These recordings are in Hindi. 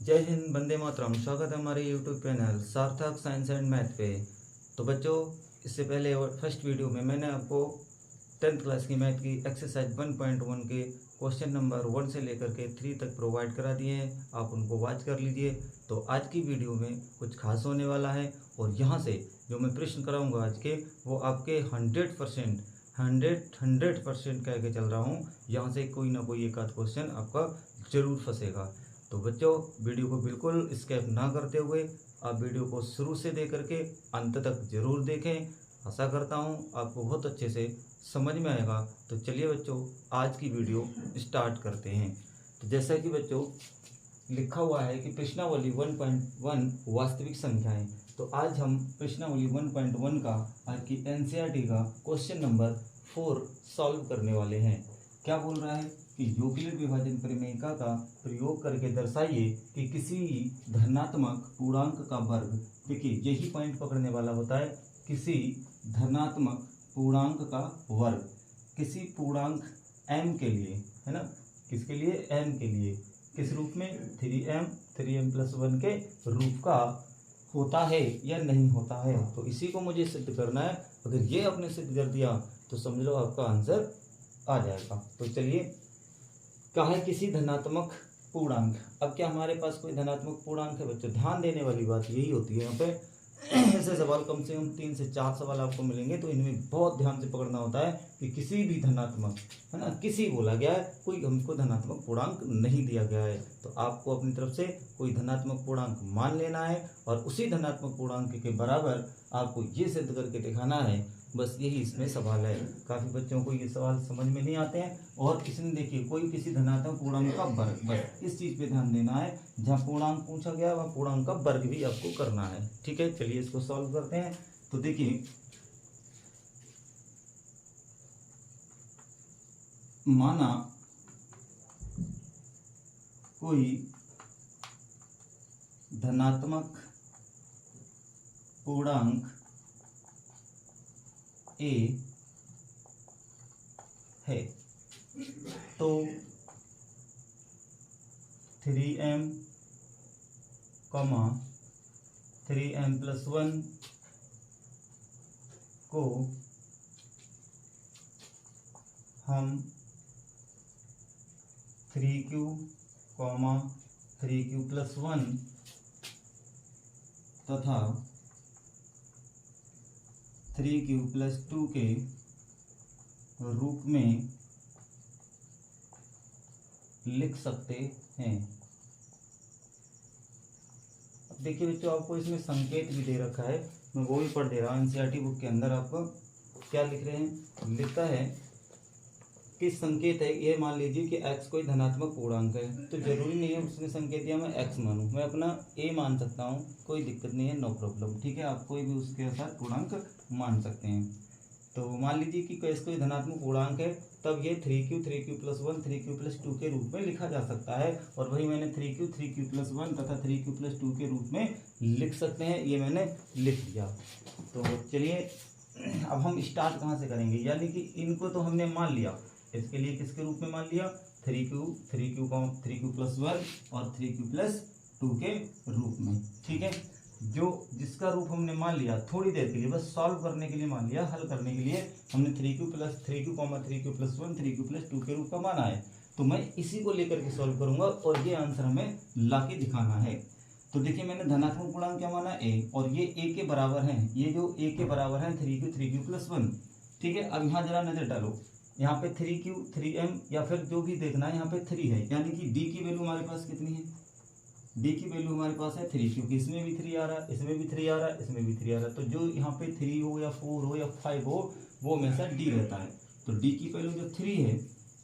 जय हिंद, वंदे मातरम। स्वागत है हमारे यूट्यूब चैनल सार्थक साइंस एंड मैथ पे। तो बच्चों, इससे पहले फर्स्ट वीडियो में मैंने आपको 10th क्लास की मैथ की एक्सरसाइज 1.1 के क्वेश्चन नंबर 1 से लेकर के 3 तक प्रोवाइड करा दिए हैं। आप उनको वॉच कर लीजिए। तो आज की वीडियो में कुछ खास होने वाला है और यहाँ से जो मैं प्रश्न कराऊँगा आज के, वो आपके 100% कह के चल रहा हूँ। यहाँ से कोई ना कोई एक आध क्वेश्चन आपका जरूर फंसेगा। तो बच्चों, वीडियो को बिल्कुल स्किप ना करते हुए आप वीडियो को शुरू से देख करके अंत तक जरूर देखें। आशा करता हूँ आपको बहुत अच्छे से समझ में आएगा। तो चलिए बच्चों, आज की वीडियो स्टार्ट करते हैं। तो जैसा कि बच्चों लिखा हुआ है कि प्रश्नावली 1.1 वास्तविक संख्याएं। तो आज हम प्रश्नावली 1.1 का आज की एनसीईआरटी का क्वेश्चन नंबर 4 सॉल्व करने वाले हैं। क्या बोल रहा है कि यूक्लिड विभाजन प्रमेयिका का प्रयोग करके दर्शाइए कि किसी धनात्मक पूर्णांक का वर्ग। देखिए, यही पॉइंट पकड़ने वाला होता है, किसी धनात्मक पूर्णांक का वर्ग किसी पूर्णांक m के लिए, है ना, किसके लिए, m के लिए, किस रूप में, 3m प्लस 1 के रूप का होता है या नहीं होता है। तो इसी को मुझे सिद्ध करना है। अगर ये आपने सिद्ध कर दिया तो समझ लो आपका आंसर आ जाएगा। तो चलिए, कहा है किसी धनात्मक पूर्णांक। अब क्या हमारे पास कोई धनात्मक पूर्णांक है बच्चों? ध्यान देने वाली बात यही होती है। यहाँ पे ऐसे सवाल कम से कम 3 से 4 सवाल आपको मिलेंगे, तो इनमें बहुत ध्यान से पकड़ना होता है कि किसी भी धनात्मक, है ना, किसी बोला गया है, कोई हमको धनात्मक पूर्णांक नहीं दिया गया है। तो आपको अपनी तरफ से कोई धनात्मक पूर्णांक मान लेना है और उसी धनात्मक पूर्णांक के बराबर आपको ये सिद्ध करके दिखाना है। बस यही इसमें सवाल है। काफ़ी बच्चों को ये सवाल समझ में नहीं आते हैं। और इसमें देखिए, कोई किसी धनात्मक पूर्णांक का वर्ग, बस इस चीज़ पे ध्यान देना है। जहाँ पूर्णांक पूछा गया वहाँ पूर्णांक का वर्ग भी आपको करना है। ठीक है, चलिए इसको सॉल्व करते हैं। तो देखिए, माना कोई धनात्मक पूर्णांक a है, तो 3m, 3m प्लस 1 को हम 3q, 3q प्लस 1 तथा 3q प्लस 2 के रूप में लिख सकते हैं। अब देखिए बच्चों, आपको इसमें संकेत भी दे रखा है, मैं वो भी पढ़ दे रहा हूँ। एनसीईआरटी बुक के अंदर आपको क्या लिख रहे हैं, लिखता है कि संकेत है, ये मान लीजिए कि x कोई धनात्मक पूर्णांक है, तो जरूरी नहीं है उसने संकेत दिया मैं x मानूं, मैं अपना a मान सकता हूँ, कोई दिक्कत नहीं है, नो प्रॉब्लम। ठीक है, आप कोई भी उसके अनुसार पूर्णांक मान सकते हैं। तो मान लीजिए कि x कोई धनात्मक पूर्णांक है, तब ये 3q प्लस 1 3q प्लस 2 के रूप में लिखा जा सकता है। और वही मैंने 3q प्लस 1 तथा 3q प्लस 2 के रूप में लिख सकते हैं, ये मैंने लिख दिया। तो चलिए, अब हम स्टार्ट कहाँ से करेंगे, यानी कि इनको तो हमने मान लिया, इसके लिए किसके रूप में मान लिया, 3q प्लस 1 और 3q प्लस 2 के रूप में। ठीक है, जो जिसका रूप हमने मान लिया, थोड़ी देर के लिए बस सॉल्व करने के लिए मान लिया, हल करने के लिए हमने 3q प्लस 1 3q प्लस 2 के रूप का माना है। तो मैं इसी को लेकर के सॉल्व करूंगा और ये आंसर हमें ला के दिखाना है। तो देखिए, मैंने धनात्मक पूर्णांक क्या माना, a, और ये a के बराबर है, ये जो a के बराबर है 3q प्लस 1। ठीक है, अब यहाँ जरा नजर डालो, यहाँ पे 3q 3m या फिर जो भी देखना है, यहाँ पे 3 है, यानी कि d की वैल्यू हमारे पास कितनी है, d की वैल्यू हमारे पास है 3, क्योंकि इसमें भी 3 आ रहा है, इसमें भी 3 आ रहा है, इसमें भी 3 आ रहा है। तो जो यहाँ पे 3 हो या 4 हो या 5 हो, वो हमेशा d रहता है। तो d की वैल्यू जब 3 है,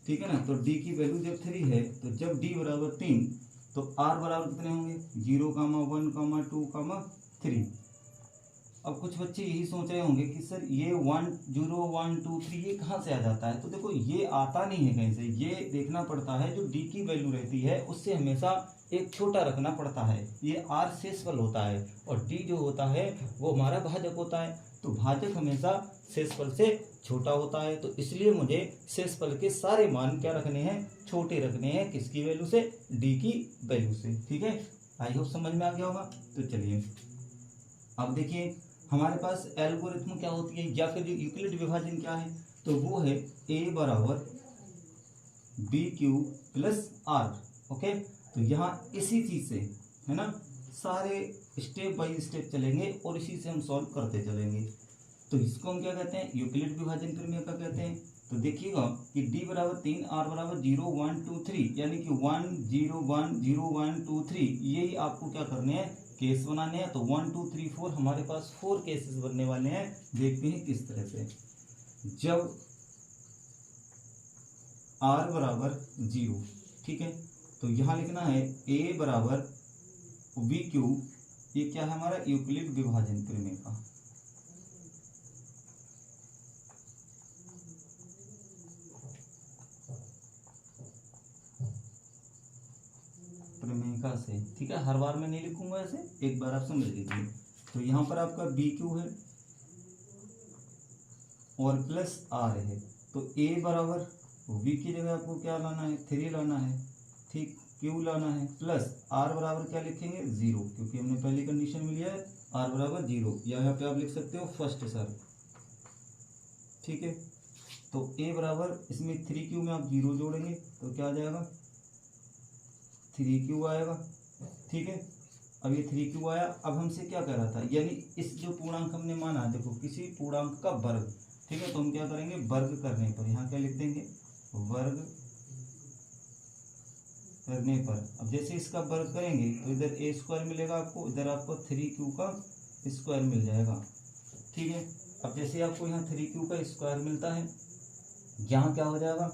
ठीक है ना, तो d की वैल्यू जब 3 है, तो जब d बराबर 3, तो r बराबर कितने होंगे, 0, 1, 2, 3। अब कुछ बच्चे यही सोच रहे होंगे कि सर ये 1, 0, 1, 2, 3 ये कहाँ से आ जाता है। तो देखो, ये आता नहीं है कहीं से, ये देखना पड़ता है जो d की वैल्यू रहती है उससे हमेशा एक छोटा रखना पड़ता है। ये r शेषफल होता है और d जो होता है वो हमारा भाजक होता है। तो भाजक हमेशा शेषफल से छोटा होता है, तो इसलिए मुझे शेषफल के सारे मान क्या रखने हैं, छोटे रखने हैं, किसकी वैल्यू से, d की वैल्यू से। ठीक है, आई होप समझ में आ गया होगा। तो चलिए अब देखिए हमारे पास एल्गोरिथम क्या होती है या फिर जो यूक्लिड विभाजन क्या है, तो वो है ए बराबर b cube plus r. Okay, तो यहाँ इसी चीज से है ना सारे स्टेप बाय स्टेप चलेंगे और इसी से हम सॉल्व करते चलेंगे। तो इसको हम क्या कहते हैं, यूक्लिड विभाजन प्रमेय का कहते हैं। तो देखिएगा कि d बराबर 3 r बराबर 0 1 2 3 यानी कि 1 0 1 0 1 2 3 यही आपको क्या करने हैं, केस बनाने हैं। तो 1 2 3 4 हमारे पास 4 केसेस बनने वाले हैं। देखते हैं किस तरह से। जब r बराबर 0, ठीक है, तो यहाँ लिखना है a बराबर वी क्यू, ये क्या है हमारा यूक्लिड विभाजन प्रमेय का। प्रमेय से, ठीक है, हर बार मैं नहीं लिखूंगा ऐसे, एक बार आप समझ लीजिए। तो यहाँ पर आपका बी क्यू है और प्लस आर है। तो ए बराबर वी की जगह आपको क्या लाना है, 3 लाना है, ठीक, क्यू लाना है, प्लस आर बराबर क्या लिखेंगे 0, क्योंकि हमने पहली कंडीशन में लिया है आर बराबर 0, या यहाँ पे आप लिख सकते हो फर्स्ट सर, ठीक है। तो ए बराबर इसमें 3 क्यू में आप 0 जोड़ेंगे तो क्या आ जाएगा 3 क्यू आएगा, ठीक है। अब ये 3 क्यू आया। अब हमसे क्या कर रहा था, यानी इस जो पूर्णांक हमने माना, देखो किसी पूर्णांक का वर्ग, ठीक है, तो हम क्या करेंगे वर्ग करने पर यहाँ क्या लिख देंगे वर्ग करने पर। अब जैसे इसका वर्ग करेंगे तो इधर ए स्क्वायर मिलेगा आपको, इधर आपको 3 क्यू का स्क्वायर मिल जाएगा, ठीक है। अब जैसे आपको यहाँ 3 क्यू का स्क्वायर मिलता है, यहाँ क्या हो जाएगा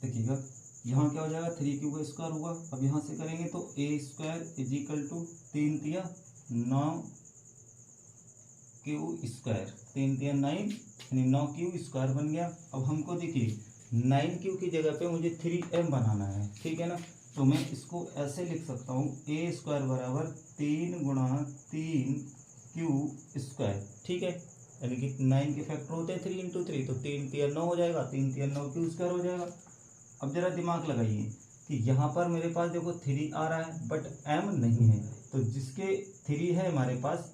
देखिएगा, यहाँ क्या हो जाएगा 3 क्यू का स्क्वायर होगा। अब यहाँ से करेंगे तो ए स्क्वायर इज इक्वल टू 3 तिया 9 क्यू स्क्वायर, 3 तिया 9 यानी 9 क्यू स्क्वायर बन गया। अब हमको देखिए 9 क्यू की जगह पे मुझे 3m बनाना है, ठीक है ना। तो मैं इसको ऐसे लिख सकता हूँ ए स्क्वायर बराबर 3 गुणा 3 क्यू स्क्वायर, ठीक है, यानी कि 9 के फैक्टर होते हैं 3 इंटू 3, तो 3 तिया 9 हो जाएगा, 3 तिया 9 क्यू स्क्वायर हो जाएगा। अब जरा दिमाग लगाइए कि यहाँ पर मेरे पास देखो 3 आ रहा है बट m नहीं है, तो जिसके 3 है हमारे पास,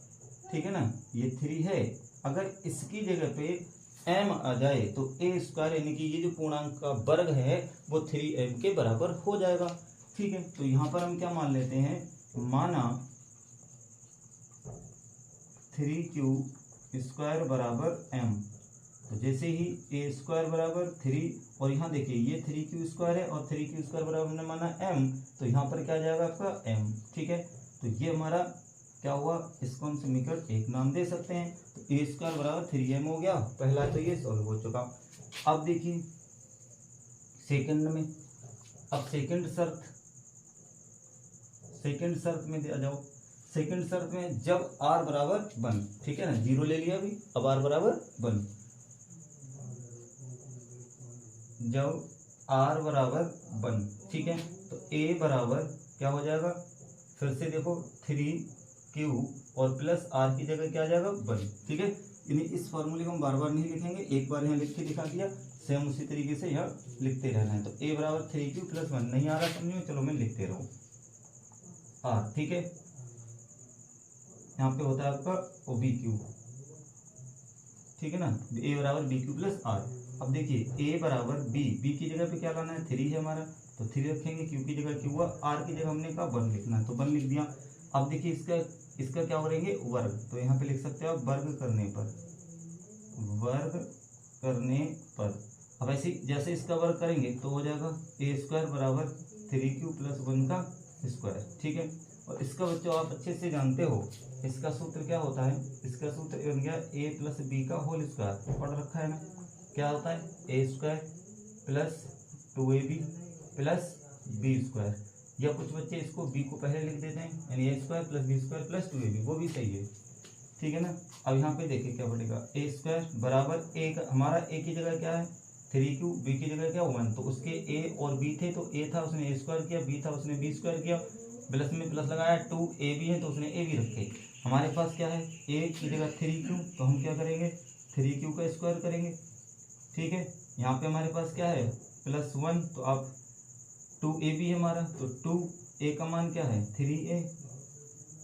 ठीक है ना, ये 3 है, अगर इसकी जगह पे m आ जाए तो ए स्क्वायर यानी कि ये जो पूर्णांक का वर्ग है वो 3m के बराबर हो जाएगा, ठीक है। तो यहाँ पर हम क्या मान लेते हैं, माना 3q स्क्वायर बराबर m, तो जैसे ही ए स्क्वायर बराबर 3 और यहाँ देखिए ये 3q स्क्वायर है और 3q स्क्वायर बराबर हमने माना m, तो यहाँ पर क्या आ जाएगा आपका m, ठीक है। तो ये हमारा क्या हुआ, इसको हम समीकरण 1 नाम दे सकते हैं। तो ए स्क्वायर बराबर 3m हो गया, पहला तो ये सॉल्व हो चुका। अब देखिए सेकंड में, अब सेकंड शर्त में आ जाओ। सेकंड शर्त में जब r बराबर 1, ठीक है ना, 0 ले लिया अभी, अब r बराबर 1, जब r बराबर 1, ठीक है, तो a बराबर क्या हो जाएगा, फिर से देखो 3q और प्लस r की जगह क्या आ जाएगा 1, ठीक है। यानी इस फॉर्मूले को हम बार बार नहीं लिखेंगे, एक बार यहाँ लिख के दिखा दिया, सेम उसी तरीके से यहाँ लिखते रहना है। तो a बराबर 3q प्लस 1 नहीं आ रहा समझ में, चलो मैं लिखते रहूँ r, ठीक है। यहाँ पे होता है आपका बी क्यू, ठीक है ना, a बराबर बी क्यू प्लस आर। अब देखिए a बराबर बी की जगह पे क्या लाना है 3 है हमारा, तो 3 रखेंगे, क्यू की जगह क्यू हुआ, आर की जगह हमने कहा 1 लिखना है तो 1 लिख दिया। अब देखिए इसका क्या करेंगे वर्ग, तो यहाँ पे लिख सकते हो आप वर्ग करने पर। अब ऐसे जैसे इसका वर्ग करेंगे तो हो जाएगा ए स्क्वायर बराबर 3q प्लस 1 का स्क्वायर, ठीक है। और इसका बच्चों आप अच्छे से जानते हो, इसका सूत्र क्या होता है, इसका सूत्र बन गया a प्लस बी का होल स्क्वायर, पढ़ रखा है ना, क्या होता है A square plus 2ab plus B square, या कुछ बच्चे इसको b को पहले लिख देते हैं, यानी A square plus B square plus 2ab, वो भी सही है, ठीक है ना। अब यहाँ पे देखिए क्या बढ़ेगा, ए स्क्वायर बराबर a का, हमारा a की जगह क्या है 3q, b की जगह क्या 1, तो उसके a और b थे, तो a था उसने a स्क्वायर किया, b था उसने b स्क्वायर किया, प्लस में प्लस लगाया, 2ab है तो उसने a भी रखे। हमारे पास क्या है a की जगह 3q, तो हम क्या करेंगे 3q का स्क्वायर करेंगे, ठीक है। यहाँ पे हमारे पास क्या है +1, तो आप 2a भी है हमारा, तो 2a का मान क्या है 3a,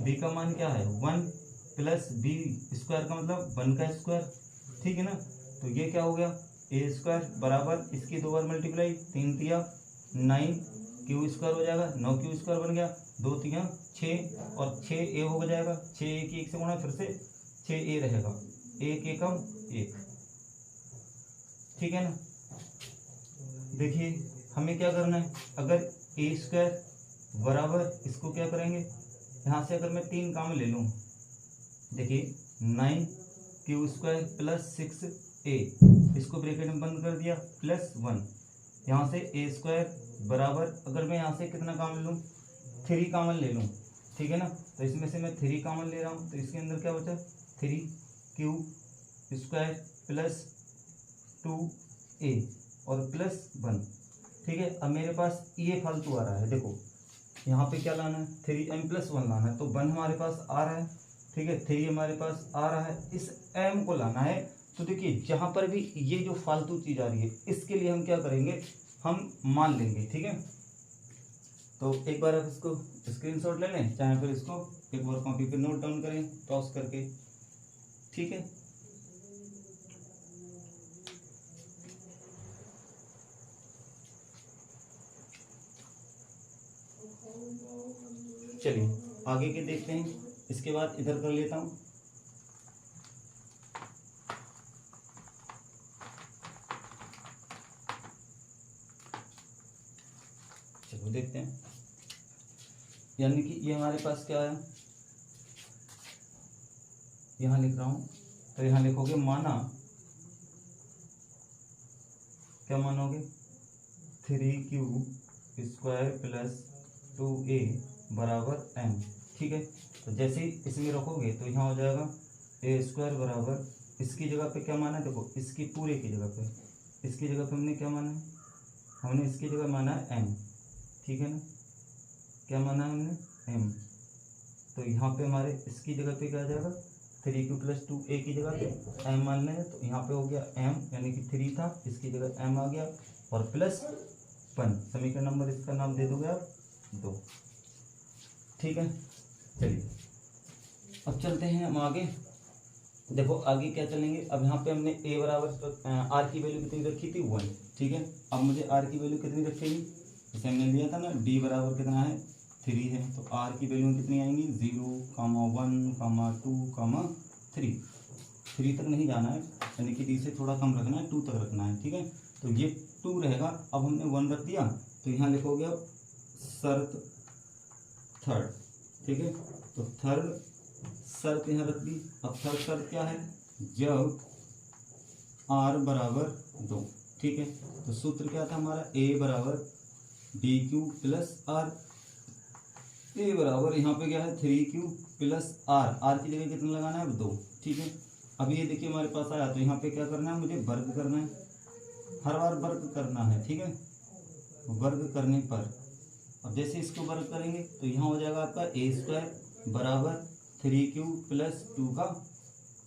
b का मान क्या है 1 प्लस बी स्क्वायर का मतलब 1 का स्क्वायर, ठीक है ना। तो ये क्या हो गया ए स्क्वायर बराबर इसकी 2 बार मल्टीप्लाई, 3 तिया 9 क्यू स्क्वायर हो जाएगा, 9 क्यू स्क्वायर बन गया, 2 तिया 6 और 6a हो जाएगा, 6a की 1 से गुणा फिर से 6a रहेगा, 1 एकम 1, ठीक है ना। देखिए हमें क्या करना है, अगर ए स्क्वायर बराबर इसको क्या करेंगे, यहाँ से अगर मैं 3 काम ले लूँ, देखिए 9 क्यू स्क्वायर प्लस 6a, इसको ब्रैकेट में बंद कर दिया प्लस 1, यहाँ से ए स्क्वायर बराबर अगर मैं यहाँ से कितना कॉमन लूँ 3 कॉमन ले लूँ, ठीक है ना। तो इसमें से मैं 3 कॉमन ले रहा हूँ, तो इसके अंदर क्या बचा 3 क्यू स्क्वायर प्लस 2a और प्लस 1, ठीक है। अब मेरे पास ये फालतू आ रहा है, देखो यहाँ पे क्या लाना है 3m प्लस 1 लाना है, तो 1 हमारे पास आ रहा है, ठीक है, 3 हमारे पास आ रहा है, इस m को लाना है। तो देखिए जहाँ पर भी ये जो फालतू चीज़ आ रही है इसके लिए हम क्या करेंगे, हम मान लेंगे, ठीक है। तो एक बार आप इसको स्क्रीनशॉट ले लें, चाहे फिर इसको एक बार कॉपी पे नोट डाउन करें पॉज करके, ठीक है। चलिए आगे के देखते हैं, इसके बाद इधर कर लेता हूँ। चलो देखते हैं, यानी कि ये हमारे पास क्या है, यहाँ लिख रहा हूँ, तो यहाँ लिखोगे माना, क्या मानोगे 3q स्क्वायर प्लस 2a बराबर m, ठीक है। तो जैसे ही इसमें रखोगे तो यहाँ हो जाएगा ए स्क्वायर बराबर, इसकी जगह पे क्या माना है, देखो इसकी पूरे की जगह पे, इसकी जगह पे हमने क्या माना है, हमने इसकी जगह माना है m, ठीक है ना, क्या माना है हमने m। तो यहाँ पे हमारे इसकी जगह पे क्या आ जाएगा 3q प्लस 2a की जगह पे m मान लेंगे, तो यहाँ पे हो गया m, यानी कि 3 था, इसकी जगह m आ गया और प्लस 1, समीकरण नंबर इसका नाम दे दोगे आप 2, ठीक है। चलिए अब चलते हैं हम आगे, देखो आगे क्या चलेंगे। अब यहाँ पे हमने a बराबर आर की वैल्यू कितनी रखी थी 1, ठीक है। अब मुझे आर की वैल्यू कितनी रखेगी, जैसे हमने लिया था ना d बराबर कितना है 3 है, तो आर की वैल्यू कितनी आएंगी 0, 1, 2, 3 तक नहीं जाना है, यानी कि d से थोड़ा कम रखना है, 2 तक रखना है, ठीक है। तो ये 2 रहेगा, अब हमने 1 रख दिया, तो यहाँ लिखोगे अब शर्त थर्ड, ठीक है। तो थर्ड शर्त यहाँ रख दी। अब थर्ड शर्त क्या है, जब r बराबर 2, ठीक है। तो सूत्र क्या था हमारा, a बराबर dq प्लस r, a बराबर यहाँ पे क्या है 3q प्लस r की जगह कितना लगाना है अब 2, ठीक है। अब ये देखिए हमारे पास आया, तो यहाँ पे क्या करना है, मुझे वर्ग करना है, हर बार वर्ग करना है, ठीक है। वर्ग करने पर अब जैसे इसको वर्ग करेंगे तो यहाँ हो जाएगा आपका ए स्क्वायर बराबर 3q प्लस 2 का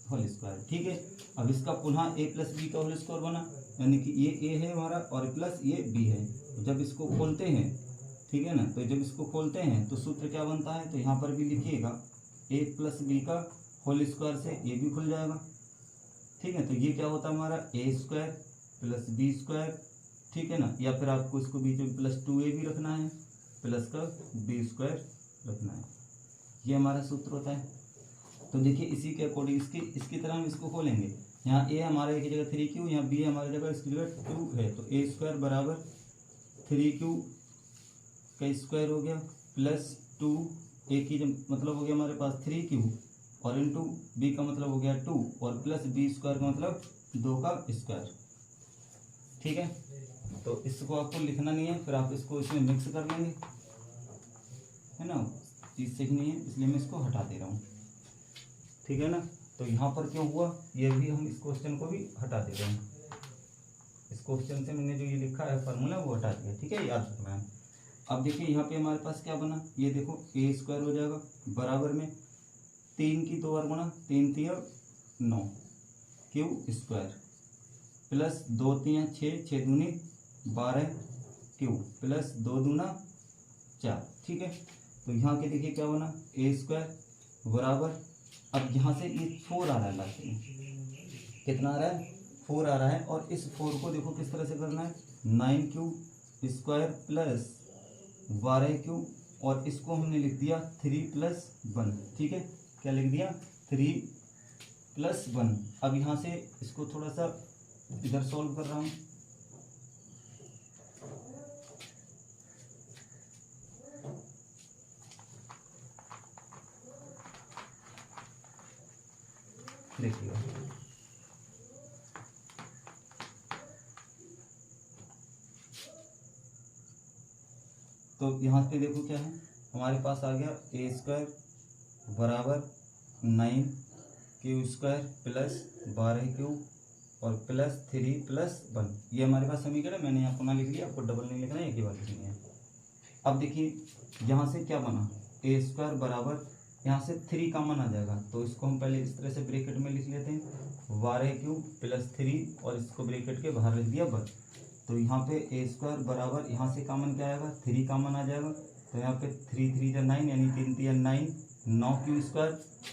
होल स्क्वायर, ठीक है। अब इसका पुनः a प्लस बी का होल स्क्वायर बना, यानी कि ये a है हमारा और प्लस ये b है। तो जब इसको खोलते हैं, ठीक है ना, तो जब इसको खोलते हैं तो सूत्र क्या बनता है, तो यहाँ पर भी लिखिएगा a प्लस बी का होल स्क्वायर से ये भी खुल जाएगा, ठीक है। तो ये क्या होता है हमारा ए स्क्वायर प्लस बी स्क्वायर, ठीक है ना, या फिर आपको इसको बीच में प्लस 2a भी रखना है, प्लस का बी स्क्वायर रखना है, ये हमारा सूत्र होता है। तो देखिए इसी के अकॉर्डिंग इसकी तरह हम इसको खोलेंगे, यहाँ ए हमारे की जगह 3q, यहाँ बी हमारी जगह इसकी जगह 2 है, तो ए स्क्वायर बराबर 3q का स्क्वायर हो गया प्लस 2a की मतलब हो गया हमारे पास 3q और इंटू बी का मतलब हो गया 2 और प्लस बी स्क्वायर का मतलब 2 का स्क्वायर, ठीक है। तो इसको आपको लिखना नहीं है, फिर आप इसको इसमें मिक्स कर लेंगे, है ना, चीज़ सीखनी है, इसलिए मैं इसको हटा दे रहा हूँ, ठीक है ना। तो यहाँ पर क्यों हुआ, ये भी हम इस क्वेश्चन को भी हटा दे रहे हैं, इस क्वेश्चन से मैंने जो ये लिखा है फार्मूला वो हटा दिया, ठीक है, याद रखना है। अब देखिए यहाँ पे हमारे पास क्या बना, ये देखो ए स्क्वायर हो जाएगा बराबर में 3 की 2 बार गुणा, 3 3 9 क्यू स्क्वायर प्लस 2 3 6 6 दूनी 12 क्यू प्लस 2 दूना 4, ठीक है। तो यहाँ के देखिए क्या बना, ए स्क्वायर बराबर, अब यहाँ से ये 4 आ रहा है लास्ट में, कितना आ रहा है 4 आ रहा है, और इस 4 को देखो किस तरह से करना है, 9 क्यू स्क्वायर प्लस 12 क्यू, और इसको हमने लिख दिया 3 प्लस 1, ठीक है। क्या लिख दिया, 3 प्लस 1। अब यहाँ से इसको थोड़ा सा इधर सॉल्व कर रहा हूँ, देखिएगा तो यहाँ पे देखो क्या है, हमारे पास आ गया ए स्क्वायर बराबर 9 क्यू स्क्वायर प्लस 12 क्यू और प्लस 3 प्लस 1, ये हमारे पास समीकरण है। मैंने यहाँ पुनः लिख लिया, आपको डबल नहीं लिखना है, एक ही बार लिखनी है। अब देखिए यहाँ से क्या बना, ए स्क्वायर बराबर, यहाँ से 3 कॉमन आ जाएगा, तो इसको हम पहले इस तरह से ब्रैकेट में लिख लेते हैं, 12 क्यू प्लस 3 और इसको ब्रैकेट के बाहर लिख दिया बस। तो यहाँ पे ए स्क्वायर बराबर, यहाँ से कॉमन क्या आएगा, 3 कॉमन आ जाएगा, तो यहाँ पे 3 3 जा 9 यानी 3 3 9, 9 क्यू स्क्वायर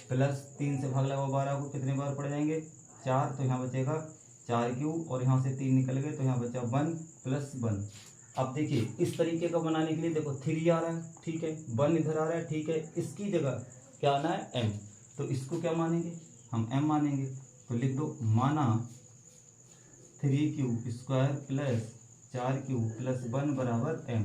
प्लस 3 से भाग लगा 12 को कितने बार पड़ जाएंगे, 4, तो यहाँ बचेगा 4 क्यू, और यहाँ से 3 निकल गए, तो यहाँ बचा 1 प्लस 1। अब देखिए इस तरीके का बनाने के लिए देखो 3 आ रहा है, ठीक है, 1 इधर आ रहा है, ठीक है, इसकी जगह क्या आना है m, तो इसको क्या मानेंगे हम, m मानेंगे। तो लिख दो, माना 3 Q square plus 4 Q plus 1 बराबर m,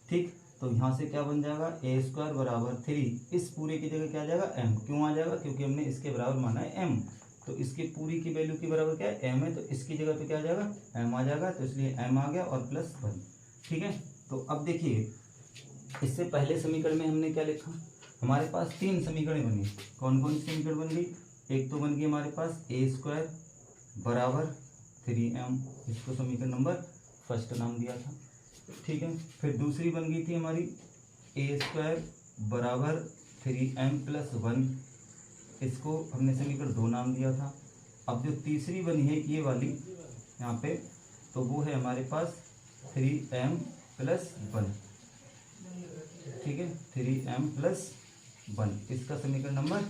ठीक। तो यहाँ से क्या बन जाएगा, ए स्क्वायर बराबर 3, इस पूरे की जगह क्या आ जाएगा m, क्यों आ जाएगा, क्योंकि हमने इसके बराबर माना है m, तो इसकी पूरी की वैल्यू के बराबर क्या है m है, तो इसकी जगह पे क्या आ जाएगा m आ जाएगा, तो इसलिए m आ गया और प्लस 1, ठीक है। तो अब देखिए इससे पहले समीकरण में हमने क्या लिखा, हमारे पास 3 समीकरण बनी, कौन कौन सी समीकरण बन गई, एक तो बन गई हमारे पास ए स्क्वायर बराबर 3m, इसको समीकरण नंबर फर्स्ट नाम दिया था, ठीक है। फिर दूसरी बन गई थी हमारी ए स्क्वायर बराबर 3m प्लस 1, इसको हमने समीकरण 2 नाम दिया था। अब जो तीसरी बनी है ये वाली यहाँ पे, तो वो है हमारे पास 3m प्लस 1, ठीक है, 3m प्लस 1, इसका समीकरण नंबर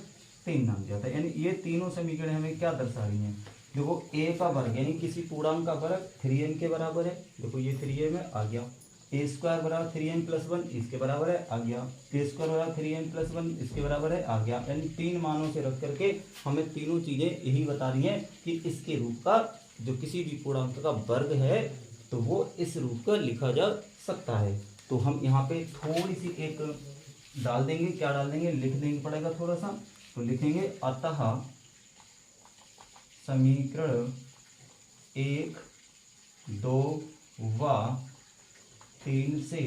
3 नाम दिया था। यानी ये तीनों समीकरण हमें क्या दर्शा रही हैं, देखो a का वर्ग यानी किसी पूर्णांक का वर्ग 3m के बराबर है, देखो ये 3m है आ गया, ए स्क्वायर बराबर 3m प्लस 1 इसके बराबर है आ गया, ए स्क्वायर बराबर 3m प्लस 1 इसके बराबर है आ गया। यानी 3 मानों से रख करके हमें तीनों चीजें यही बता रही हैं कि इसके रूप का जो किसी भी पूर्णांक का वर्ग है तो वो इस रूप का लिखा जा सकता है। तो हम यहाँ पे थोड़ी सी एक डाल देंगे, क्या डाल देंगे, लिख देंगे पड़ेगा थोड़ा सा, तो लिखेंगे अतः समीकरण 1, 2 व 3 से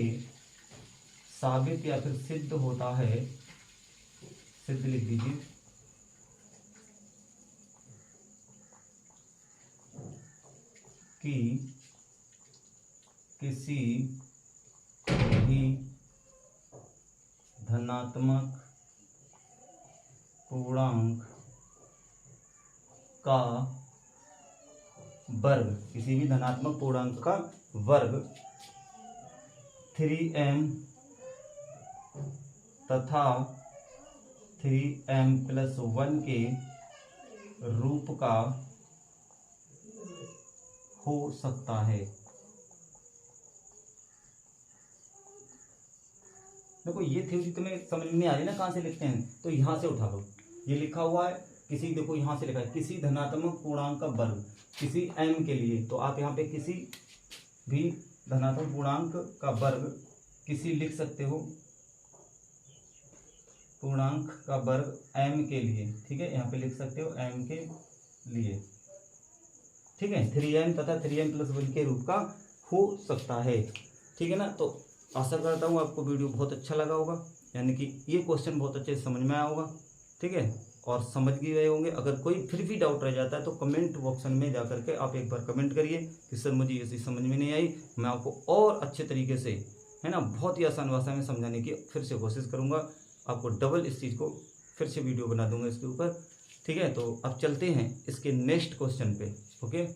साबित या फिर सिद्ध होता है, सिद्ध लिख दीजिए, कि किसी भी धनात्मक पूर्णांक का वर्ग, किसी भी धनात्मक पूर्णांक का वर्ग 3m तथा 3m प्लस 1 के रूप का हो सकता है। देखो ये थ्योरी तुम्हें समझ में आ रही ना, कहाँ से लिखते हैं, तो यहाँ से उठा लो, ये लिखा हुआ है किसी, देखो यहाँ से लिखा है किसी धनात्मक पूर्णांक का वर्ग किसी m के लिए, तो आप यहाँ पे किसी भी धनात्मक पूर्णांक का वर्ग किसी लिख सकते हो, पूर्णांक का वर्ग m के लिए, ठीक है, यहाँ पे लिख सकते हो m के लिए, ठीक है, 3m तथा 3m प्लस 1 के रूप का हो सकता है, ठीक है ना। तो आशा करता हूँ आपको वीडियो बहुत अच्छा लगा होगा, यानी कि ये क्वेश्चन बहुत अच्छे से समझ में आया होगा, ठीक है, और समझ भी गए होंगे। अगर कोई फिर भी डाउट रह जाता है तो कमेंट ऑप्शन में जा करके आप एक बार कमेंट करिए कि सर मुझे ये चीज़ समझ में नहीं आई, मैं आपको और अच्छे तरीके से, है ना, बहुत ही आसान भाषा में समझाने की फिर से कोशिश करूँगा, आपको डबल इस चीज़ को फिर से वीडियो बना दूंगा इसके ऊपर, ठीक है। तो अब चलते हैं इसके नेक्स्ट क्वेश्चन पे, ओके।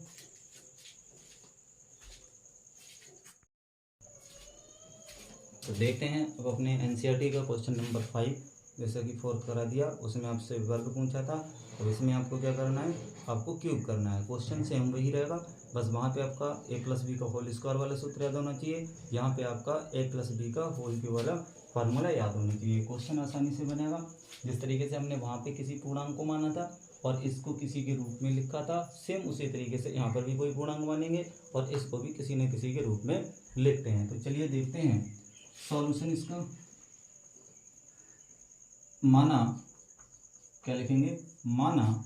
तो देखते हैं अब अपने एनसीईआरटी का क्वेश्चन नंबर 5, जैसा कि 4th करा दिया, उसमें आपसे वर्ग पूछा था। तो इसमें आपको क्या करना है, आपको क्यूब करना है। क्वेश्चन सेम वही रहेगा, बस वहाँ पे आपका a+b का होल स्क्वायर वाला सूत्र याद होना चाहिए, यहाँ पे आपका a+b का होल क्यूब वाला फार्मूला याद होना चाहिए। क्वेश्चन आसानी से बनेगा। जिस तरीके से हमने वहाँ पे किसी पूर्णांक को माना था और इसको किसी के रूप में लिखा था, सेम उसी तरीके से यहाँ पर भी कोई पूर्णांक मानेंगे और इसको भी किसी न किसी के रूप में लिखते हैं। तो चलिए देखते हैं सॉल्यूशन इसका। माना, क्या लिखेंगे, माना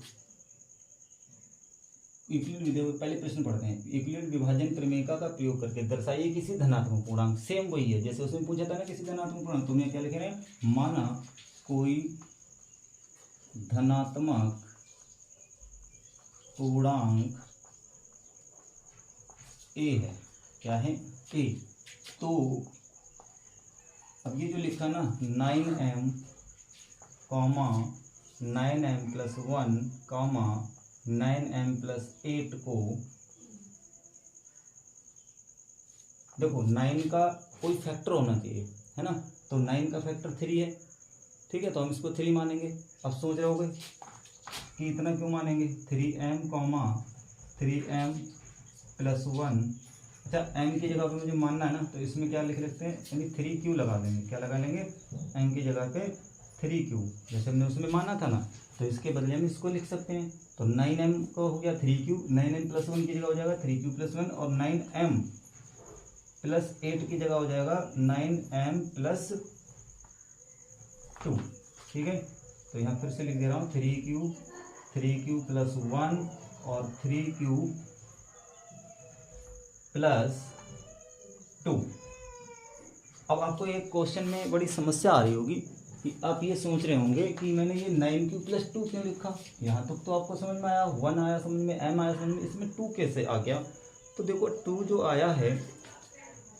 यूक्लिड, पहले प्रश्न पढ़ते हैं। यूक्लिड विभाजन प्रमेय का प्रयोग करके दर्शाइए किसी धनात्मक पूर्णांक, सेम वही है जैसे उसमें पूछा था ना किसी धनात्मक पूर्णांक। तो मैं क्या लिख रहे हैं, माना कोई धनात्मक पूर्णांक ए है, क्या है, ए। तो अब ये जो लिखा ना 9m, 9m+1, 9m+8 को, देखो 9 का कोई फैक्टर होना चाहिए, है ना। तो 9 का फैक्टर 3 है, ठीक है, तो हम इसको 3 मानेंगे। अब सोच रहे होगे कि इतना क्यों मानेंगे, 3m, 3m+1। अच्छा, m की जगह पे मुझे मानना है ना, तो इसमें क्या लिख लेते हैं, यानी 3q लगा लेंगे। क्या लगा लेंगे, m की जगह पे 3q, जैसे हमने उसमें माना था ना, तो इसके बदले हम इसको लिख सकते हैं। तो 9m को हो गया 3q, 9m+1 की जगह हो जाएगा 3q+1, और 9m+8 की जगह हो जाएगा 9m+2, ठीक है। तो यहाँ फिर से लिख दे रहा हूँ 3q+1 और 3q+2। अब आपको एक क्वेश्चन में बड़ी समस्या आ रही होगी कि आप ये सोच रहे होंगे कि मैंने ये 9q+2 क्यों लिखा। यहाँ तक तो आपको समझ में आया, 1 आया समझ में, m आया समझ में, इसमें 2 कैसे आ गया। तो देखो 2 जो आया है,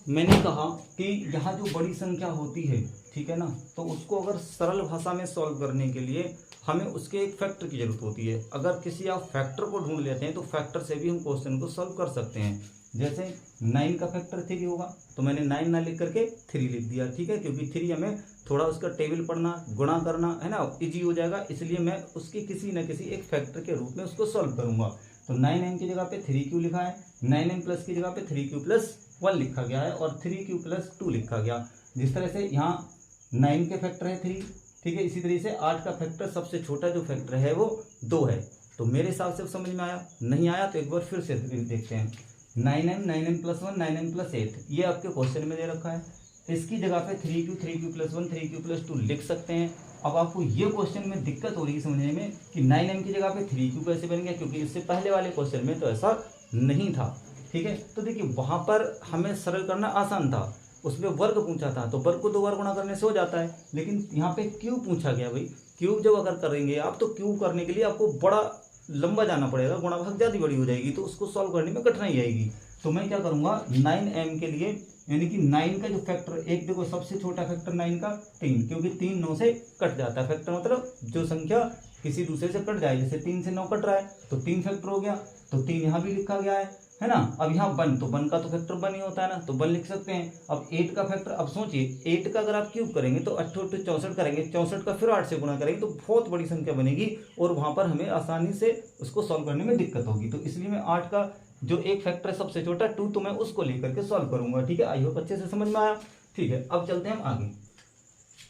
मैंने कहा कि यहाँ जो बड़ी संख्या होती है, ठीक है ना, तो उसको अगर सरल भाषा में सॉल्व करने के लिए हमें उसके एक फैक्टर की जरूरत होती है। अगर किसी आप फैक्टर को ढूंढ लेते हैं तो फैक्टर से भी हम क्वेश्चन को सॉल्व कर सकते हैं। जैसे 9 का फैक्टर 3 होगा, तो मैंने 9 ना लिख करके 3 लिख दिया, ठीक है, क्योंकि 3 हमें थोड़ा उसका टेबल पढ़ना, गुणा करना, है ना, इजी हो जाएगा, इसलिए मैं उसकी किसी न किसी एक फैक्टर के रूप में उसको सॉल्व करूंगा। तो 9m की जगह पे 3q लिखा है, 9m प्लस की जगह पे 3q+1 लिखा गया है और 3q+2 लिखा गया। जिस तरह से यहाँ 9 के फैक्टर है 3, ठीक है, इसी तरीके से 8 का फैक्टर सबसे छोटा जो फैक्टर है वो 2 है। तो मेरे हिसाब से समझ में आया, नहीं आया तो एक बार फिर से देखते हैं। 9m, 9m+1, 9m+8, ये आपके क्वेश्चन में दे रखा है। इसकी जगह पे 3q, 3q+1, 3q+2 लिख सकते हैं। अब आपको ये क्वेश्चन में दिक्कत हो रही है समझने में कि 9m की जगह पे 3q कैसे बन गया, क्योंकि इससे पहले वाले क्वेश्चन में तो ऐसा नहीं था, ठीक है। तो देखिए वहाँ पर हमें सरल करना आसान था, उसमें वर्ग पूछा था, तो वर्ग को 2 बार गुणा करने से हो जाता है, लेकिन यहाँ पे क्यूब पूछा गया। भाई क्यूब जब अगर करेंगे आप, तो क्यूब करने के लिए आपको बड़ा लंबा जाना पड़ेगा, गुणा भाग ज़्यादा बड़ी हो जाएगी, तो उसको सॉल्व करने में कठिनाई आएगी। तो मैं क्या करूँगा, 9m के लिए, यानी कि 9 का जो फैक्टर, एक देखो सबसे छोटा फैक्टर 9 का 3, क्योंकि 3 9 से कट जाता है। फैक्टर मतलब जो संख्या किसी दूसरे से कट जाए, जैसे 3 से 9 कट रहा है तो 3 फैक्टर हो गया, तो 3 यहाँ भी लिखा गया है ना। अब यहाँ 1, तो 1 का तो फैक्टर 1 ही होता है ना, तो 1 लिख सकते हैं। अब 8 का फैक्टर, अब सोचिए 8 का अगर आप क्यूब करेंगे तो 8 8 64 करेंगे, 64 का फिर 8 से गुणा करेंगे तो बहुत बड़ी संख्या बनेगी और वहाँ पर हमें आसानी से उसको सॉल्व करने में दिक्कत होगी। तो इसलिए मैं 8 का जो एक फैक्टर है सबसे छोटा 2, तो मैं उसको लेकर के सॉल्व करूंगा, ठीक है। आई होप अच्छे से समझ में आया, ठीक है। अब चलते हैं हम आगे।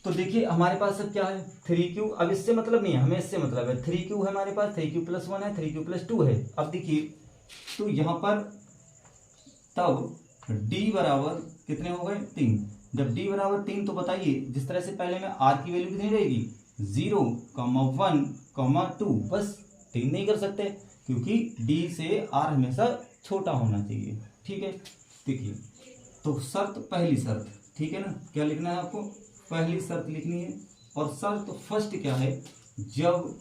तो देखिए हमारे पास अब क्या है, 3q। अब इससे मतलब नहीं है, हमें इससे मतलब है 3q है हमारे पास, 3q+1 है, 3q+2 है। अब देखिए तो यहाँ पर तब d बराबर कितने हो गए, 3। जब d बराबर 3, तो बताइए जिस तरह से पहले में r की वैल्यू कितनी रहेगी, 0, 1, 2, बस 3 नहीं कर सकते क्योंकि d से r हमेशा छोटा होना चाहिए, ठीक है। देखिए तो शर्त, पहली शर्त, ठीक है ना, क्या लिखना है आपको, पहली शर्त लिखनी है। और शर्त फर्स्ट क्या है, जब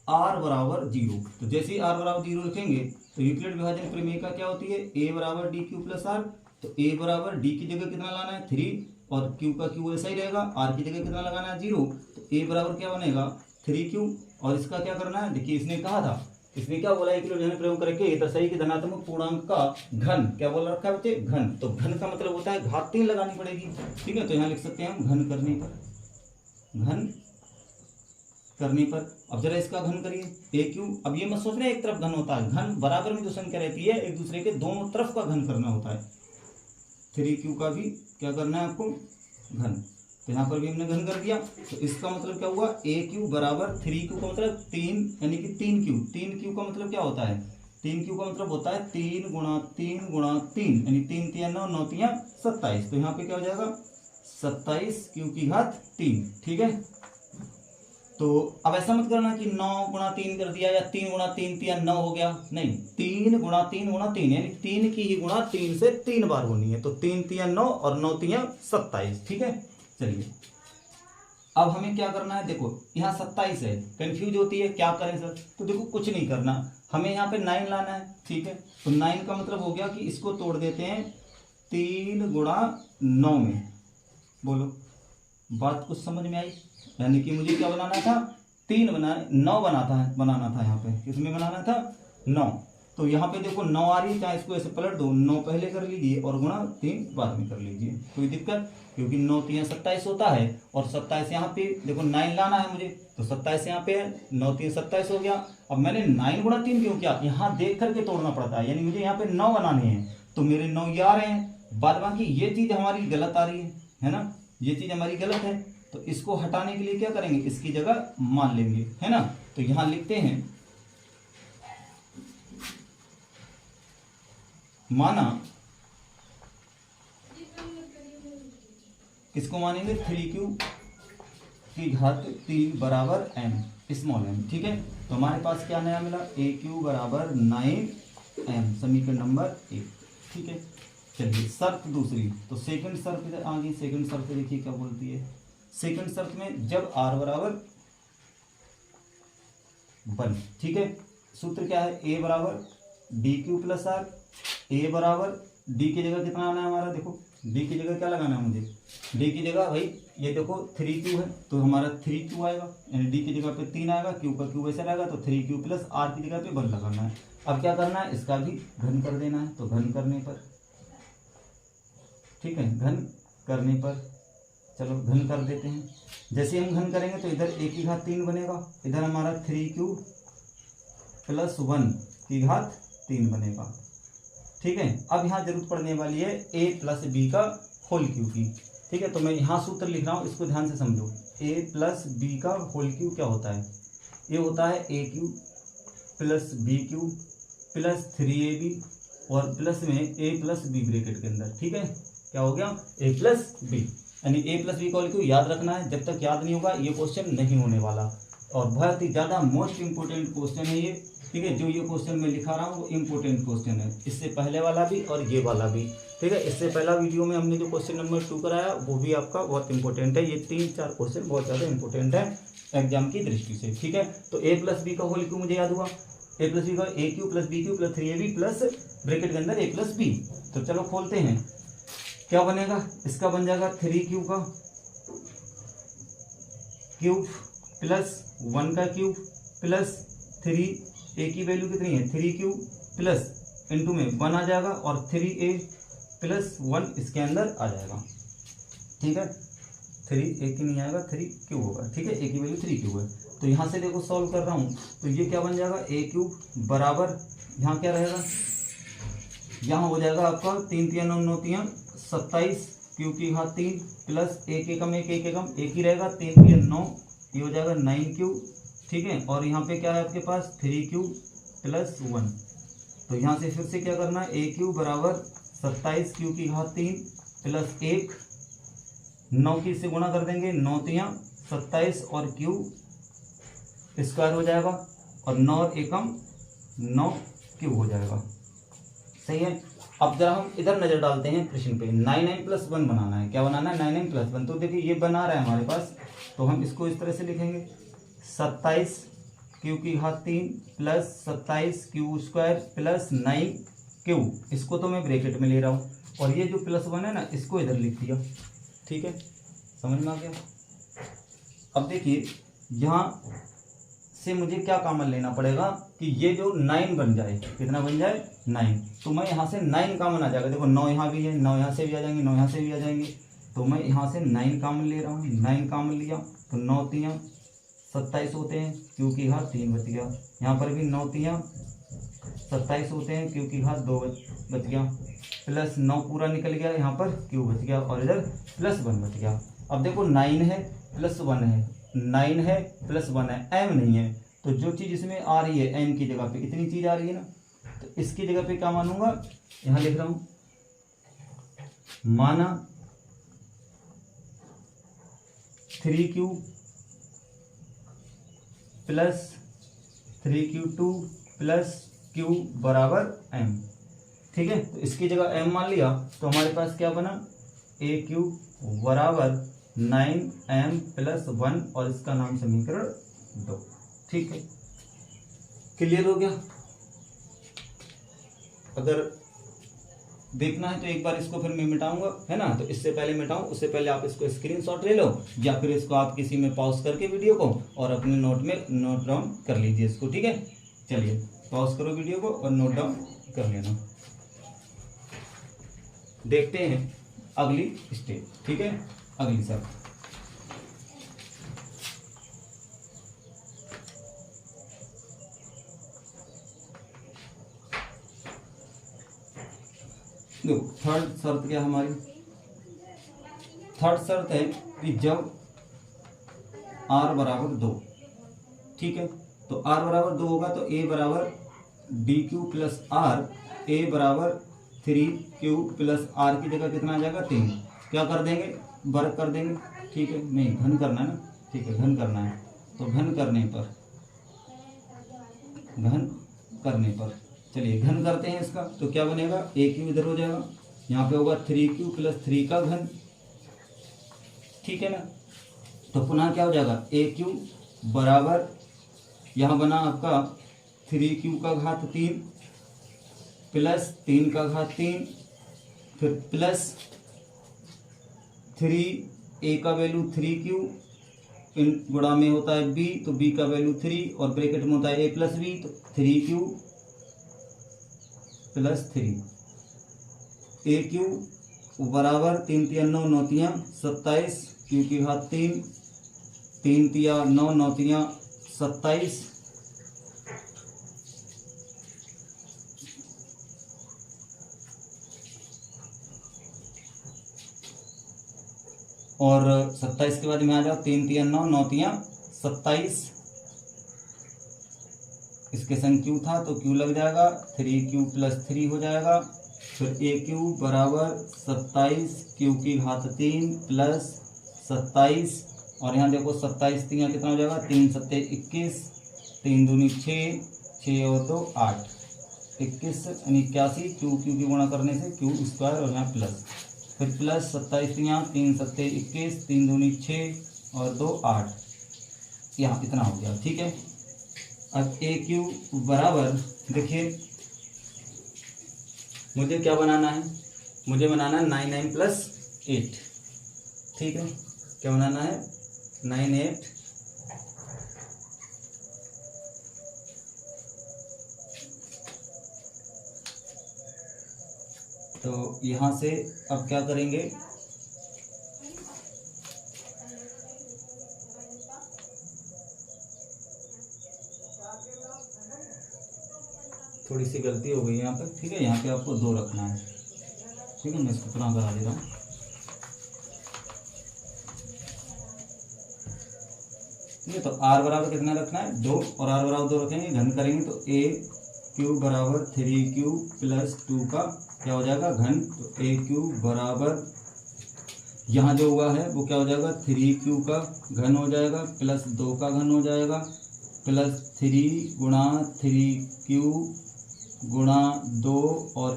r बराबर 0, तो जैसे ही r बराबर 0 लिखेंगे तो यूक्लिड विभाजन प्रमेय का क्या होती है, a बराबर dq+r। तो a बराबर d की जगह कितना लाना है 3 और q का q ऐसा ही रहेगा, r की जगह कितना लगाना है 0, तो a बराबर क्या बनेगा 3q। और इसका क्या करना है, देखिए इसने कहा था इसमें क्या बोला है, एक किलो धन प्रयोग करके ये दर्शाइए कि धनात्मक पूर्णांक का घन, क्या बोल रखा है बच्चे, घन। तो घन का मतलब होता है घात 3 लगानी पड़ेगी, ठीक है। तो यहाँ लिख सकते हैं हम घन करने पर, घन करने पर। अब जरा इसका घन करिए, ए क्यू। अब ये मत सोच रहे एक तरफ घन होता है, घन बराबर में जो संख्या रहती है एक दूसरे के दोनों तरफ का घन करना होता है। 3q का भी क्या करना है आपको, घन। तो यहाँ पर भी हमने घन कर दिया। तो इसका मतलब क्या हुआ, ए क्यू बराबर 3q का मतलब 3 यानी कि 3q। 3q का मतलब क्या होता है, 3q का मतलब होता है 3 गुणा 3 गुणा 3 यानी 3 तिया 9, 9 तिया 27। तो यहाँ पे क्या हो जाएगा 27 क्यू की घात 3, ठीक है। तो अब ऐसा मत करना कि 9 गुणा 3 कर दिया या 3 गुणा 3 तिया 9 हो गया, नहीं, 3 गुणा 3 गुणा 3 यानी 3 की ही गुणा 3 से 3 बार होनी है। तो 3 तिया 9 और 9 तिया 27, ठीक है। चलिए अब हमें क्या करना है, देखो यहाँ 27 है, कंफ्यूज होती है क्या करें सर, तो देखो कुछ नहीं करना, हमें यहाँ पे 9 लाना है, ठीक है। तो 9 का मतलब हो गया कि इसको तोड़ देते हैं 3 गुणा 9 में। बोलो बात कुछ समझ में आई, यानी कि मुझे क्या बनाना था, 9 बनाना था यहाँ पे, किसमें बनाना था 9। तो यहाँ पे देखो 9 आ रही है, चाहे इसको ऐसे पलट दो, 9 पहले कर लीजिए और गुणा 3 बाद में कर लीजिए, कोई दिक्कत, क्योंकि 9 3 27 होता है और 27 यहाँ पे देखो 9 लाना है मुझे, तो 27 यहाँ पे है, 9 3 27 हो गया। अब मैंने 9 गुणा 3 क्यों किया, यहाँ देख करके तोड़ना पड़ता है, यानी मुझे यहाँ पे 9 बनाने हैं, तो मेरे 9 ये आ रहे हैं। बाद बाकी ये चीज हमारी गलत आ रही है ना, ये चीज हमारी गलत है। तो इसको हटाने के लिए क्या करेंगे, इसकी जगह मान लेंगे, है ना। तो यहां लिखते हैं माना, किसको मानेंगे, 3q की घात 3 बराबर m स्मॉल m, ठीक है। तो हमारे पास क्या नया मिला, aq बराबर 9m, समीकरण नंबर 1, ठीक है। चलिए शर्त दूसरी, तो सेकंड शर्त आ गई। सेकंड शर्त देखिए क्या बोलती है, सेकंड शर्त में जब r बराबर 1, ठीक है, सूत्र क्या है, a बराबर dq प्लस r, a बराबर d की जगह कितना आना है हमारा, देखो d की जगह क्या लगाना है मुझे, d की जगह भाई ये देखो 3q है, तो हमारा 3q आएगा, यानी d की जगह पे 3 आएगा, q का q वैसे रहेगा, तो 3q प्लस r की जगह पे 1 लगाना है। अब क्या करना है, इसका भी घन कर देना है, तो घन करने पर, ठीक है, घन करने पर, चलो घन कर देते हैं। जैसे हम घन करेंगे तो इधर a की घात 3 बनेगा, इधर हमारा 3q प्लस 1 की घात 3 बनेगा, ठीक है। अब यहाँ जरूरत पड़ने वाली है a प्लस बी का होल क्यू की, ठीक है। तो मैं यहाँ सूत्र लिख रहा हूँ, इसको ध्यान से समझो। a प्लस बी का होल क्यू क्या होता है, ये होता है a cube plus b cube plus 3ab और प्लस में a प्लस बी ब्रैकेट के अंदर, ठीक है। क्या हो गया, a प्लस बी, यानी a प्लस बी का होल क्यू याद रखना है, जब तक याद नहीं होगा ये क्वेश्चन नहीं होने वाला। और बहुत ही ज़्यादा मोस्ट इंपोर्टेंट क्वेश्चन है ये, ठीक है। जो ये क्वेश्चन मैं लिखा रहा हूँ वो इंपोर्टेंट क्वेश्चन है, इससे पहले वाला भी और ये वाला भी, ठीक है। इससे पहला वीडियो में हमने जो क्वेश्चन नंबर 2 कराया वो भी आपका बहुत इंपॉर्टेंट है। ये 3-4 क्वेश्चन बहुत ज़्यादा इंपॉर्टेंट है एग्जाम की दृष्टि से, ठीक है। तो a प्लस बी का होल क्यू मुझे याद हुआ, a प्लस बी का a cube plus b cube plus 3ab plus bracket के अंदर a प्लस बी। तो चलो खोलते हैं, क्या बनेगा, इसका बन जाएगा 3q का क्यूब प्लस 1 का क्यूब प्लस 3, a की वैल्यू कितनी है 3q प्लस इंटू में 1 आ जाएगा और 3a प्लस 1 इसके अंदर आ जाएगा, ठीक है। 3a की नहीं आएगा, 3q होगा, ठीक है। a की वैल्यू 3q है। तो यहाँ से देखो सॉल्व कर रहा हूँ, तो ये क्या बन जाएगा, a क्यूब बराबर यहाँ क्या रहेगा, यहाँ हो जाएगा आपका 3 3 9 9 3 27 क्यू की घात 3 प्लस एक एकम एक एकम एक ही रहेगा, 3 3 9, ये हो जाएगा 9q, ठीक है। और यहाँ पे क्या है आपके पास 3q प्लस 1। तो यहाँ से फिर से क्या करना है, a क्यू बराबर 27 क्यू की घात 3 प्लस 1, 9 की इससे गुणा कर देंगे, 9 3 27 और क्यू स्क्वायर हो जाएगा और 9 एकम 9 क्यू हो जाएगा, सही है। अब जरा हम इधर नजर डालते हैं प्रश्न पे, 9m प्लस 1 बनाना है, क्या बनाना है 9m प्लस 1। तो देखिए ये बना रहा है हमारे पास, तो हम इसको इस तरह से लिखेंगे 27 क्यू की घात 3 plus 27 Q square plus 9q, इसको तो मैं ब्रैकेट में ले रहा हूँ और ये जो प्लस 1 है ना इसको इधर लिख दिया, ठीक है, समझ में आ गया। अब देखिए यहाँ से मुझे क्या कॉमन लेना पड़ेगा कि ये जो 9 बन जाए, कितना बन जाए 9, तो मैं यहाँ से 9 कॉमन आ जाएगा। देखो 9 यहाँ भी है, 9 यहाँ से भी आ जाएंगे, 9 यहाँ से भी आ जाएंगे, तो मैं यहाँ से 9 कॉमन ले रहा हूँ। 9 कॉमन लिया तो 9 तियाँ 27 होते हैं, क्यू की घात 3 बच गया। यहाँ पर भी 9 तियाँ 27 होते हैं, क्यू की घात 2 बच गया, प्लस 9 पूरा निकल गया, यहाँ पर क्यू बच गया और इधर +1 बच गया। अब देखो 9 है +1 है, 9 है +1 है, m नहीं है, तो जो चीज़ इसमें आ रही है m की जगह पे इतनी चीज़ आ रही है ना, तो इसकी जगह पे क्या मानूंगा, यहाँ लिख रहा हूँ, माना 3q + 3q2 + q बराबर m। ठीक है, तो इसकी जगह m मान लिया तो हमारे पास क्या बना, AQ बराबर 9m + 1 और इसका नाम समीकरण 2। ठीक है, क्लियर हो गया। अगर देखना है तो एक बार इसको फिर मैं मिटाऊंगा, है ना, तो इससे पहले मिटाऊं उससे पहले आप इसको स्क्रीनशॉट ले लो, या फिर इसको आप किसी में पॉज करके वीडियो को और अपने नोट में नोट डाउन कर लीजिए इसको। ठीक है, चलिए पॉज करो वीडियो को और नोट डाउन कर लेना। देखते हैं अगली स्टेप। ठीक है, अगली शर्त, देखो थर्ड शर्त क्या हमारी, थर्ड शर्त है कि जब r बराबर 2, ठीक है, तो r बराबर 2 होगा तो a बराबर dq + r, a बराबर 3q + r की जगह कितना आ जाएगा 3, क्या कर देंगे, वर्ग कर देंगे। ठीक है, नहीं घन करना है ना, ठीक है घन करना है, तो घन करने पर चलिए घन करते हैं इसका, तो क्या बनेगा, AQ इधर हो जाएगा, यहाँ पे होगा 3q + 3 का घन। ठीक है ना, तो पुनः क्या हो जाएगा, AQ बराबर यहाँ बना आपका 3q का घात 3 + 3 का घात 3, फिर प्लस 3a का वैल्यू 3q इन गुणा में होता है b, तो b का वैल्यू 3 और ब्रैकेट में होता है a + b, तो 3q + 3, AQ बराबर 3 तिया 9 9 तिया 27, q की घात 3, 3 तिया 9 9 तिया 27, और 27 के बाद में आ जाओ 3 तिया 9 9 तिया 27, इसके संग q था तो q लग जाएगा, 3q + 3 हो जाएगा, फिर AQ बराबर 27 q की घात 3 + 27, और यहाँ देखो 27 तिया कितना हो जाएगा, 3 सत्ते 21, 3 दूनी 6, 6 और 2 8, 21 यानी 81, q की गुणा करने से q² और यहाँ प्लस, फिर प्लस 27 तिया 3 सत्ते 21, 3 दूनी 6 और 2 8, यहाँ इतना हो गया। ठीक है, अब AQ बराबर देखिए मुझे क्या बनाना है, मुझे बनाना है 9m + 8। ठीक है, क्या बनाना है, 9 8, तो यहाँ से अब क्या करेंगे, थोड़ी सी गलती हो गई यहाँ पर। ठीक है, यहाँ पे आपको 2 रखना है। ठीक है, मैं इसको पुनः करा दे रहा हूँ। ठीक है, तो r बराबर कितना रखना है 2, और r बराबर 2 रखेंगे, घन करेंगे तो AQ बराबर 3q + 2 का क्या हो जाएगा घन, तो AQ बराबर यहाँ जो हुआ है वो क्या हो जाएगा, 3q का घन हो जाएगा + 2 का घन हो जाएगा, + 3 गुणा 3q गुणा 2 और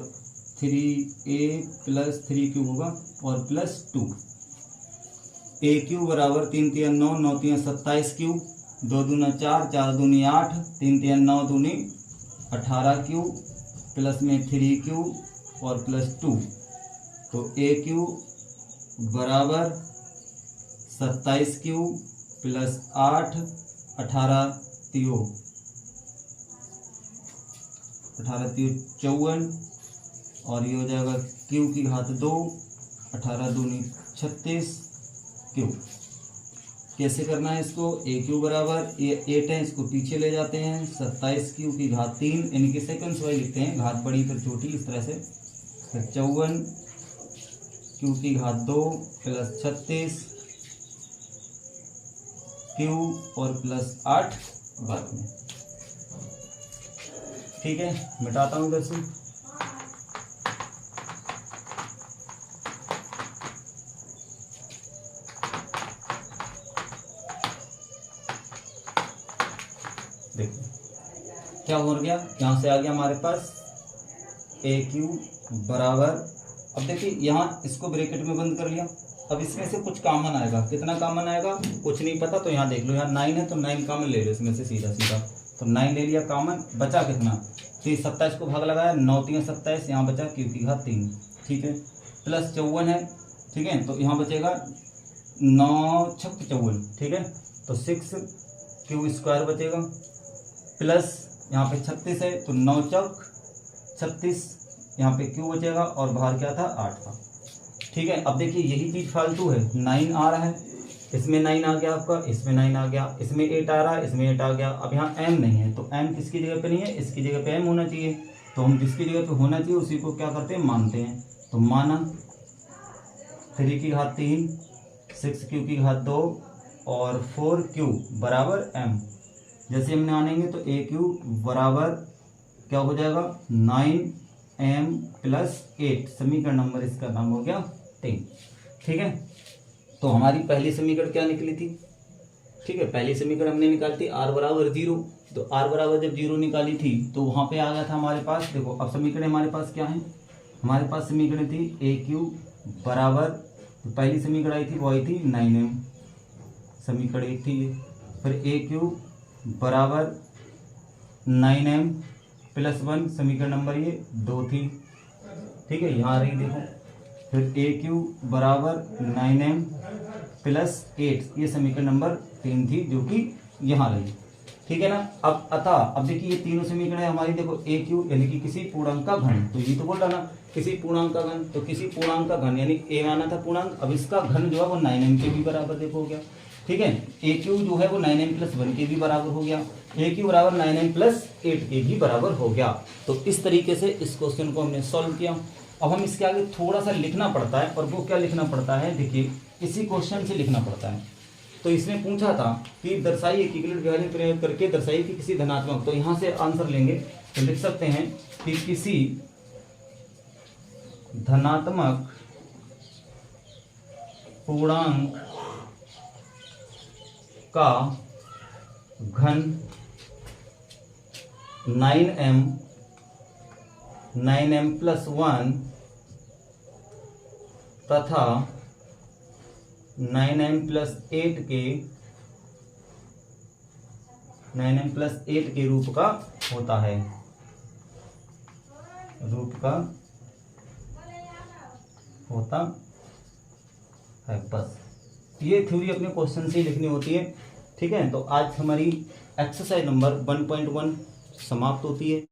3a + 3q होगा और +2, AQ बराबर 3 तिया 9 9 तिया 27q, 2 दूना 4 4 दूनी 8, 3 तिया 9 दूनी 18q, प्लस में 3q और +2, तो AQ बराबर 27q + 8 18 तियो 18 तियो 54 और ये हो जाएगा क्यू की घात 2, 18 दूनी 36 क्यू। कैसे करना है इसको, ए क्यू बराबर ये 8 है, इसको पीछे ले जाते हैं, 27 क्यू की घात 3, यानी कि सेकंड्स वाइज लिखते हैं, घात बड़ी फिर छोटी इस तरह से, 54 क्यू की घात 2 प्लस 36 क्यू और प्लस 8 बाद में। ठीक है, मिटाता हूं इधर से। देखो क्या हो गया, यहां से आ गया हमारे पास ए क्यू बराबर, अब देखिए यहाँ इसको ब्रैकेट में बंद कर लिया। अब इसमें से कुछ कॉमन आएगा, कितना कॉमन आएगा कुछ नहीं पता, तो यहाँ देख लो, यहाँ 9 है तो 9 कॉमन ले लो इसमें से सीधा सीधा, तो 9 ले लिया कॉमन, बचा कितना 30, 27 को भाग लगाया, 9 3 27, यहाँ बचा क्यू की घात 3। ठीक है, प्लस 54 है, ठीक है, तो यहाँ बचेगा 9 6 54, ठीक है, तो 6 क्यू स्क्वायर बचेगा, प्लस यहाँ पे 36 है तो 9 चौक 36, यहाँ पे क्यू बचेगा और बाहर क्या था 8 था। ठीक है, अब देखिए यही चीज फालतू है, 9 आ रहा है, इसमें 9 आ गया आपका, इसमें 9 आ गया, इसमें 8 आ रहा है, इसमें 8 आ गया। अब यहाँ m नहीं है, तो m किसकी जगह पे नहीं है, इसकी जगह पे m होना चाहिए, तो हम जिसकी जगह पे होना चाहिए उसी को क्या करते हैं मानते हैं। तो माना 3 की घात 3, 6 क्यू की घात 2 और 4 क्यू बराबर m। जैसे हम मानेंगे तो ए क्यू बराबर क्या हो जाएगा 9m प्लस 8, समीकरण नंबर इसका नाम हो गया 3। ठीक है, तो हमारी पहली समीकरण क्या निकली थी, ठीक है, पहली समीकरण हमने निकाली थी r बराबर 0, तो r बराबर जब 0 निकाली थी तो वहां पे आ गया था हमारे पास, देखो अब समीकरण हमारे पास क्या है, हमारे पास समीकरण थी ए क्यू बराबर, तो पहली समीकरण आई थी वो आई थी 9m, समीकरण एक थी, फिर ए क्यू बराबर 9m प्लस 1, समीकरण नंबर ये 2 थी। ठीक है, यहाँ आ रही देखो, फिर ए क्यू बराबर 9m प्लस 8, ये समीकरण नंबर 3 थी जो कि यहाँ रही। ठीक है ना, अब अब देखिए ये तीनों समीकरण है हमारी, देखो ए क्यू यानी कि किसी पूर्णांक का घन, तो ये तो बोल रहा ना किसी पूर्णांक का घन, तो किसी पूर्णांक का घन यानी ए आना था पूर्णांक, अब इसका घन जो है वो 9m के भी बराबर देखो हो गया। ठीक है, ए क्यू जो है वो 9m प्लस 1 के भी बराबर हो गया, ए क्यू बराबर 9m प्लस 8 के भी बराबर हो गया। तो इस तरीके से इस क्वेश्चन को हमने सॉल्व किया। अब हम इसके आगे थोड़ा सा लिखना पड़ता है, और वो क्या लिखना पड़ता है, देखिए इसी क्वेश्चन से लिखना पड़ता है। तो इसमें पूछा था कि दर्शाइए कि वैल्यू प्रयोग करके दर्शाइए कि किसी धनात्मक, तो यहाँ से आंसर लेंगे तो लिख सकते हैं कि किसी धनात्मक पूर्णांक का घन 9m प्लस 1 तथा 9m प्लस 8 के रूप का होता है, बस ये थ्योरी अपने क्वेश्चन से ही लिखनी होती है। ठीक है, तो आज हमारी एक्सरसाइज नंबर 1.1 समाप्त होती है।